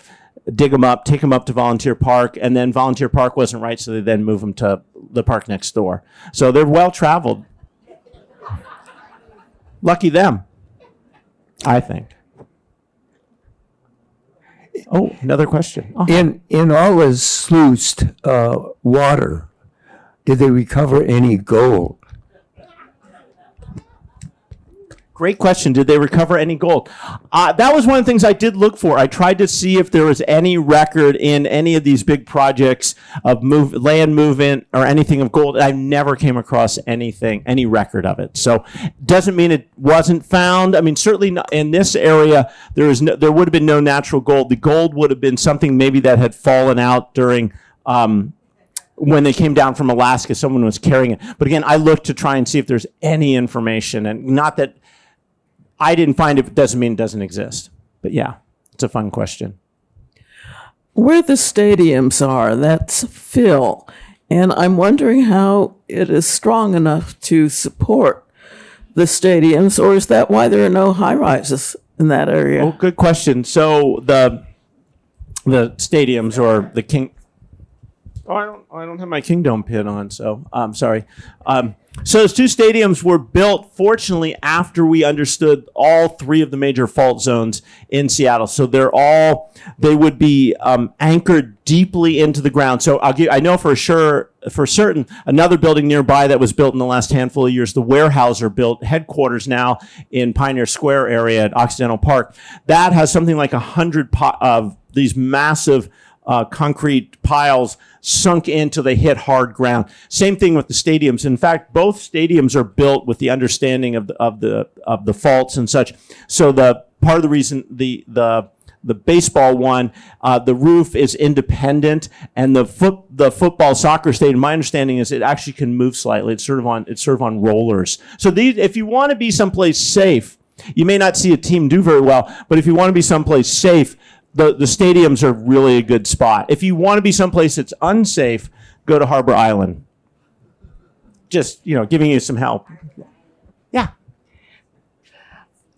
dig them up, take them up to Volunteer Park. And then Volunteer Park wasn't right. So they then move them to the park next door. So they're well traveled. Lucky them, I think. Oh, another question. In all this sluiced water, did they recover any gold? Great question. Did they recover any gold? That was one of the things I did look for. I tried to see if there was any record in any of these big projects of land movement or anything of gold. I never came across any record of it. So doesn't mean it wasn't found. I mean, certainly not in this area, there would have been no natural gold. The gold would have been something maybe that had fallen out during when they came down from Alaska. Someone was carrying it. But again, I looked to try and see if there's any information, and not that I didn't find it, doesn't mean it doesn't exist. But yeah, it's a fun question. Where the stadiums are, that's fill. And I'm wondering how it is strong enough to support the stadiums, or is that why there are no high-rises in that area? Oh, good question. So the stadiums or the King... Oh, I don't have my Kingdom pin on, so I'm sorry. So those two stadiums were built, fortunately, after we understood all three of the major fault zones in Seattle. So they would be anchored deeply into the ground. So I know for certain, another building nearby that was built in the last handful of years, the Weyerhaeuser built headquarters now in Pioneer Square area at Occidental Park. That has something like 100 of these massive concrete piles sunk into they hit hard ground. Same thing with the stadiums. In fact, both stadiums are built with the understanding of the faults and such. So the part of the reason the baseball one, the roof is independent, and the football soccer stadium, my understanding is it actually can move slightly. It's sort of on rollers. So if you want to be someplace safe, you may not see a team do very well, but if you want to be someplace safe, the stadiums are really a good spot. If you want to be someplace that's unsafe, go to Harbor Island. Just, giving you some help. Yeah.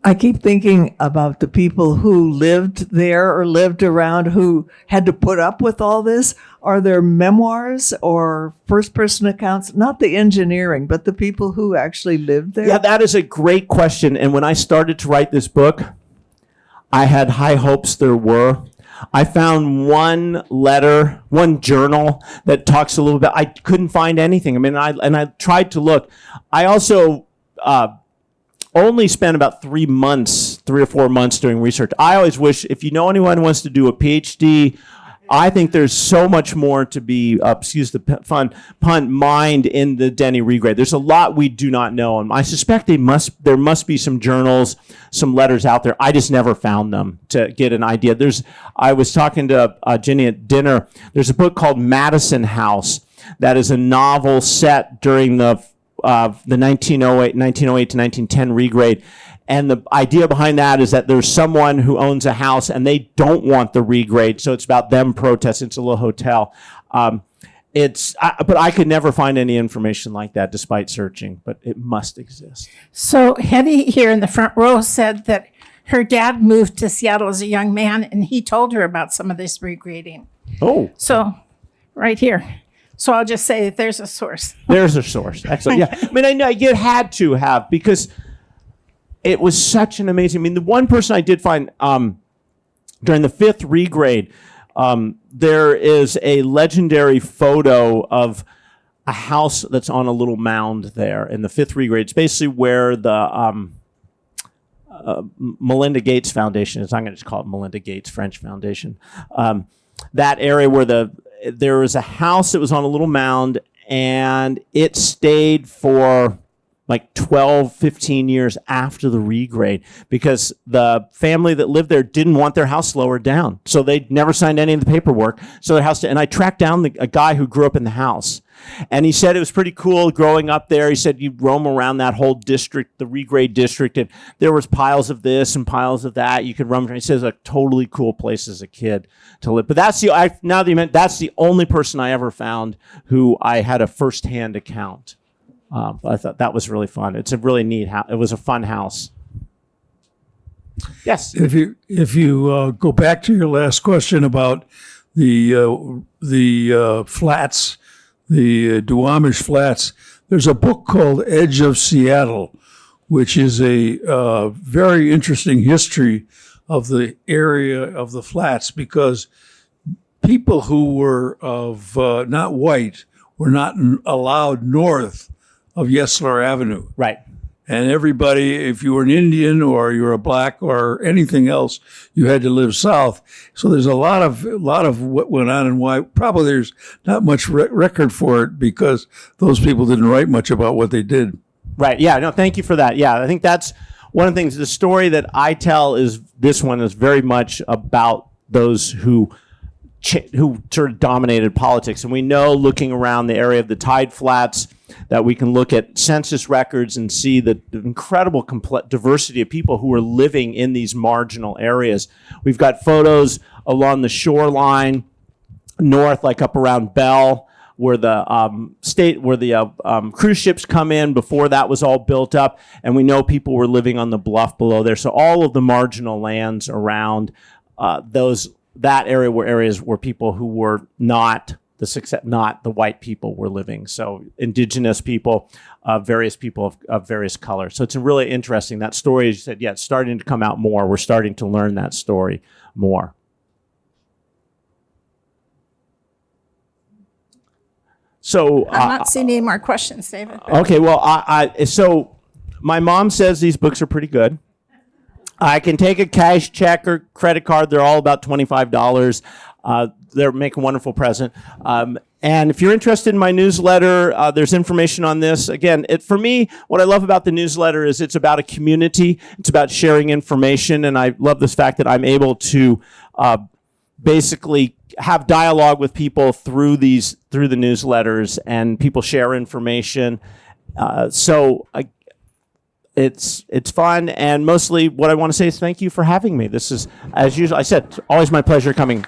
I keep thinking about the people who lived there or lived around who had to put up with all this. Are there memoirs or first-person accounts? Not the engineering, but the people who actually lived there? Yeah, that is a great question. And when I started to write this book, I had high hopes there were. I found one journal that talks a little bit. I couldn't find anything. I mean, I tried to look. I also only spent about 3 or 4 months doing research. I always wish, if you know anyone who wants to do a PhD, I think there's so much more to be, excuse the pun, mined in the Denny regrade. There's a lot we do not know, and I suspect there must be some journals, some letters out there. I just never found them to get an idea. I was talking to Jenny at dinner. There's a book called Madison House that is a novel set during the 1908 to 1910 regrade. And the idea behind that is that there's someone who owns a house and they don't want the regrade, so it's about them protesting. It's a little hotel. But I could never find any information like that despite searching, but it must exist. So Hetty here in the front row said that her dad moved to Seattle as a young man, and he told her about some of this regrading. Oh. So right here. So I'll just say that there's a source. There's a source. Excellent. Yeah. I mean, I know you had to have, because it was such an amazing. I mean, the one person I did find during the 5th regrade, there is a legendary photo of a house that's on a little mound there in the 5th regrade. It's basically where the Melinda Gates Foundation is. I'm going to just call it Melinda Gates French Foundation. That area where there was a house that was on a little mound, and it stayed for like 12, 15 years after the regrade, because the family that lived there didn't want their house lowered down. So they never signed any of the paperwork. So their house, and I tracked down a guy who grew up in the house. And he said it was pretty cool growing up there. He said you'd roam around that whole district, the regrade district, and there was piles of this and piles of that. You could roam around. He says a totally cool place as a kid to live. But that's the only person I ever found who I had a firsthand account. I thought that was really fun. It's a really neat house. It was a fun house. Yes. If you go back to your last question about the flats, the Duwamish flats, there's a book called Edge of Seattle, which is a very interesting history of the area of the flats, because people who were of not white were not allowed north of Yesler Avenue. Right. And everybody, if you were an Indian or you were a black or anything else, you had to live south. So there's a lot of what went on and why. Probably there's not much record for it because those people didn't write much about what they did. Right. Yeah. No, thank you for that. Yeah. I think that's one of the things. The story that I tell is this one is very much about those who sort of dominated politics. And we know, looking around the area of the tideflats, that we can look at census records and see the incredible diversity of people who are living in these marginal areas. We've got photos along the shoreline north, like up around Bell, where the cruise ships come in. Before that was all built up, and we know people were living on the bluff below there. So all of the marginal lands around that area were areas where people who were not the success, not the white people were living. So indigenous people, various people of various colors. So it's really interesting. That story, as you said, yeah, it's starting to come out more. We're starting to learn that story more. So I'm not seeing any more questions, David. okay, well, so my mom says these books are pretty good. I can take a cash check or credit card. They're all about $25. They're make a wonderful present. And if you're interested in my newsletter, there's information on this. Again, for me, what I love about the newsletter is it's about a community. It's about sharing information. And I love this fact that I'm able to basically have dialogue with people through the newsletters, and people share information. It's fun, and mostly what I want to say is thank you for having me. This is, as usual, I said, always my pleasure coming.